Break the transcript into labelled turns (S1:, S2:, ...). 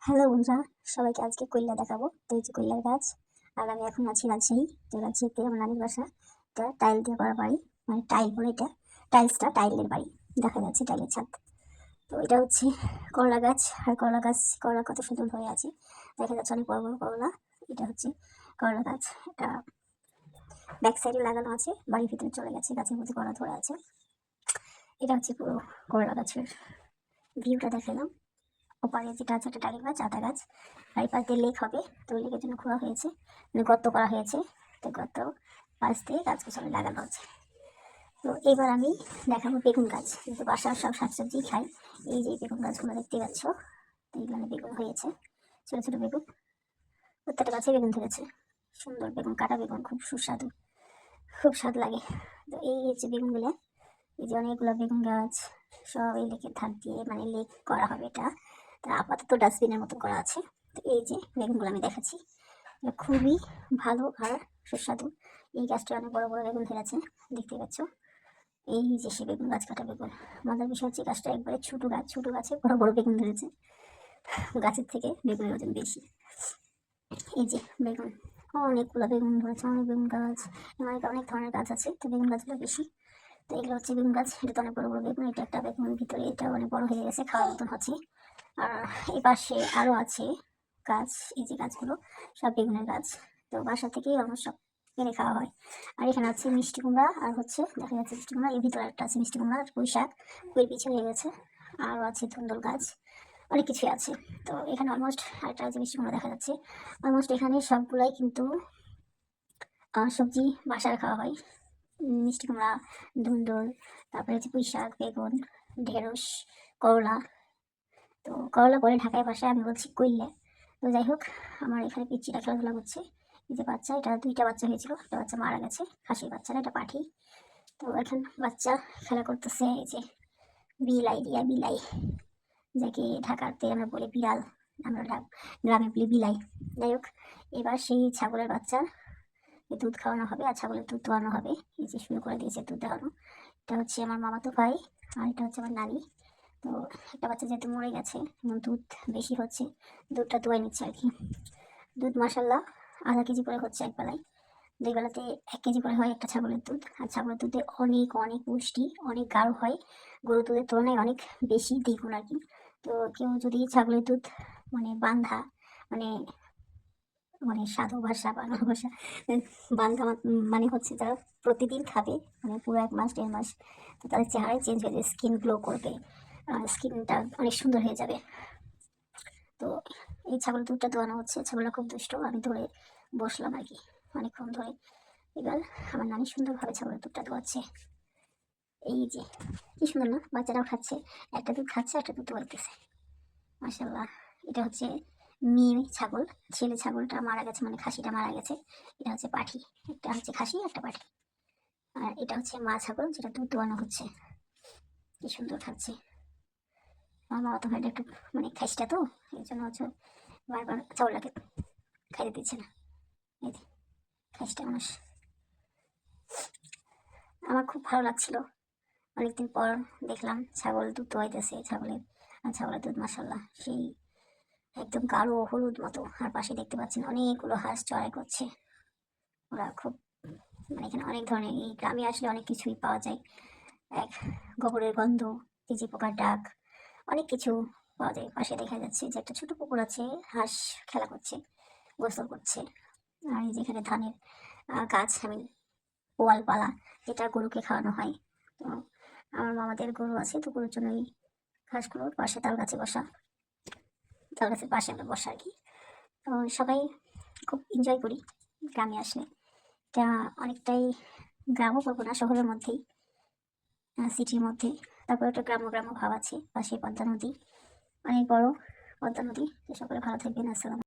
S1: Hello বন্ধুরা, সবাইকে আজকে কইলা দেখাবো। তো এই যে কইলার গাছ। আর আমি এখন আছি রাজশাহী। তো রাজশাহীতে আমার নানির বাসা। এটা টাইল দিয়ে করা বাড়ি, মানে টাইল বলে এটা। টাইলসটা টাইলের বাড়ি, দেখা যাচ্ছে টাইলের ছাদ। তো এটা হচ্ছে করলা গাছ। আর করলা গাছ, করলা কত সুন্দর হয়ে আছে, দেখা যাচ্ছে অনেক বড় বড় করলা। এটা হচ্ছে করলা গাছ। এটা ব্যাক সাইডে লাগানো আছে, বাড়ির ভিতরে চলে গেছে, গাছের মধ্যে করলা ধরে আছে। এটা হচ্ছে পুরো করলা গাছের ভিউটা দেখালাম। ওপারে যেটা আছে একটা ডালিম গাছ, আতা গাছ। আর এই পাশ দিয়ে লেক হবে, তো লেকের জন্য খোঁড়া হয়েছে, মানে গর্ত করা হয়েছে। তো গর্ত পাশ দিয়ে গাছ গাছালি লাগানো আছে। তো এবার আমি দেখাবো বেগুন গাছ, কিন্তু বাসার সব শাকসবজি খাই। এই যে বেগুন গাছগুলো দেখতে পাচ্ছ, তো এইখানে বেগুন হয়েছে, ছোটো ছোটো বেগুন। প্রত্যেকটা গাছে বেগুন ধরেছে, সুন্দর বেগুন, কাটা বেগুন, খুব সুস্বাদু, খুব স্বাদ লাগে। তো এই হচ্ছে বেগুনগুলো, এই যে অনেকগুলো বেগুন গাছ। সব এই লেকের ধার দিয়ে, মানে লেক করা হবে এটা। তা আপাতত ডাস্টবিনের মতো করা আছে। তো এই যে বেগুনগুলো আমি দেখাচ্ছি, এটা খুবই ভালো আর সুস্বাদু। এই গাছটা অনেক বড় বড় বেগুন ধরেছে, দেখতে পাচ্ছ। এই যে সে বেগুন গাছ, কাটা বেগুন। মজার বিষয় হচ্ছে গাছটা একবারে ছোটো গাছ, ছোটো গাছে বড় বড় বেগুন ধরেছে। গাছের থেকে বেগুনের ওজন বেশি। এই যে বেগুন, অনেকগুলো বেগুন ধরেছে, অনেক বেগুন গাছ। অনেক অনেক ধরনের গাছ আছে, তো বেগুন গাছগুলো বেশি। তো এগুলো হচ্ছে বেগুন গাছ, এটা তো অনেক বড় বড় বেগুন। এটা একটা বেগুন, ভিতরে এটা অনেক বড় হয়ে গেছে, খাওয়ার মতন হচ্ছে। আর এই পাশে আরো আছে গাছ, এই যে গাছগুলো সব বেগুনের গাছ। তো বাসা থেকেই অলমোস্ট সব কিনে খাওয়া হয়। আর এখানে আছে মিষ্টি কুমড়া, আর হচ্ছে দেখা যাচ্ছে মিষ্টি কুমড়া, এর ভিতরে একটা আছে মিষ্টি কুমড়া, আর পুঁই শাক, পুঁই পিছু হয়ে গেছে। আরও আছে ধুন্দুল গাছ, অনেক কিছুই আছে। তো এখানে অলমোস্ট একটা যে মিষ্টি কুমড়া দেখা যাচ্ছে, অলমোস্ট এখানে সবগুলাই কিন্তু সবজি বাসায় খাওয়া হয়। মিষ্টি কুমড়া, ধুন্দুল, তারপরে হচ্ছে পুঁই শাক, বেগুন, ঢেঁড়স, করলা। তো করলা পরে ঢাকায় বাসায় আমি বলছি কইলে। তো যাই হোক, আমার এখানে পিচ্চিটা খেলাধুলা করছে। এই যে বাচ্চা, এটা দুইটা বাচ্চা হয়েছিল, একটা বাচ্চা মারা গেছে, খাসির বাচ্চারা, এটা পাঠি। তো এখন বাচ্চা খেলা করতেছে। এই যে বিলাই দিয়া বিলাই, যাকে ঢাকাতে আমরা বলি বিড়াল, আমরা গ্রামে বলি বিলাই। যাই হোক, এবার সেই ছাগলের বাচ্চা দুধ খাওয়ানো হবে, আর ছাগলের দুধ দোয়ানো হবে। এই যে শুরু করে দিয়েছে দুধ দেওয়ানো। এটা হচ্ছে আমার মামাতো ভাই, আর এটা হচ্ছে আমার নানি। তো একটা বাচ্চা যেহেতু মরে গেছে, এবং দুধ বেশি হচ্ছে, দুধটা দোয়াই নিচ্ছে আর কি। দুধ মাসাল্লাহ আধা কেজি করে হচ্ছে এক বেলায়। দুই বেলাতে 1 কেজি করে হয় একটা ছাগলের দুধ। আর ছাগলের দুধে অনেক অনেক পুষ্টি, অনেক গাঢ় হয়, গরুর দুধের তুলনায় অনেক বেশি, দ্বিগুণ আর কি। তো কেউ যদি ছাগলের দুধ, মানে বান্ধা, মানে মানে সাধু ভাষা, বাংলা ভাষা, বান্ধা মানে হচ্ছে যারা প্রতিদিন খাবে, মানে পুরো 1 মাস 1.5 মাস, তো তাদের চেহারায় চেঞ্জ হয়ে যাবে, স্কিন গ্লো করবে, স্কিনটা অনেক সুন্দর হয়ে যাবে। তো এই ছাগল দুধটা দোয়ানো হচ্ছে, ছাগলটা খুব দুষ্ট, আমি ধরে বসলাম আর কি অনেকক্ষণ ধরে। এবার আমার নানি সুন্দরভাবে ছাগলের দুধটা দোয়াচ্ছে। এই যে কি সুন্দর না, বাচ্চারাও খাচ্ছে, একটা দুধ খাচ্ছে, একটা দুধ দোয়াইতেছে, মাশাল্লাহ। এটা হচ্ছে মেয়ে ছাগল, ছেলে ছাগলটা মারা গেছে, মানে খাসিটা মারা গেছে। এটা হচ্ছে পাঠি, একটা হচ্ছে খাসি, একটা পাঠি। আর এটা হচ্ছে মা ছাগল, যেটা দুধ দোয়ানো হচ্ছে। কি সুন্দর খাচ্ছে। আমার মা তো ভাইটা একটু মানে খাসিটা, তো এই জন্য হচ্ছে বারবার ছাগলটাকে খাইতে দিচ্ছে না। এই যে খাসিটা মানুষ, আমার খুব ভালো লাগছিল। অনেকদিন পর দেখলাম ছাগল দুধ দোয়াইতেছে, ছাগলের দুধ মাশাল্লাহ সেই একদম গাঢ় হলুদ মতো। আর পাশে দেখতে পাচ্ছেন অনেকগুলো হাঁস চড়াই করছে। ওরা খুব, মানে এখানে অনেক ধরনের, এই গ্রামে আসলে অনেক কিছুই পাওয়া যায়। এক গোবরের গন্ধ, তিজি পোকার ডাক, অনেক কিছু পাওয়া যায়। পাশে দেখা যাচ্ছে যে একটা ছোট পুকুর আছে, হাঁস খেলা করছে, গোসল করছে। আর এই যেখানে ধানের গাছ, আমি পোয়ালপালা, যেটা গরুকে খাওয়ানো হয়। তো আমার মামাদের গরু আছে, তো গরুর জন্য এই ঘাসগুলোর পাশে তাল গাছে বসা, তাল গাছের পাশে আমরা বসা আর কি। তো সবাই খুব এনজয় করি গ্রামে আসলে। এটা অনেকটাই গ্রামও বলবো না, শহরের মধ্যেই, সিটির মধ্যে। তারপরে একটা গ্রাম্য গ্রাম্য ভাব আছে, পাশে পদ্মা নদী, অনেক বড় পদ্মা নদী। তো সকলে ভালো থাকবেন, আসসালাম।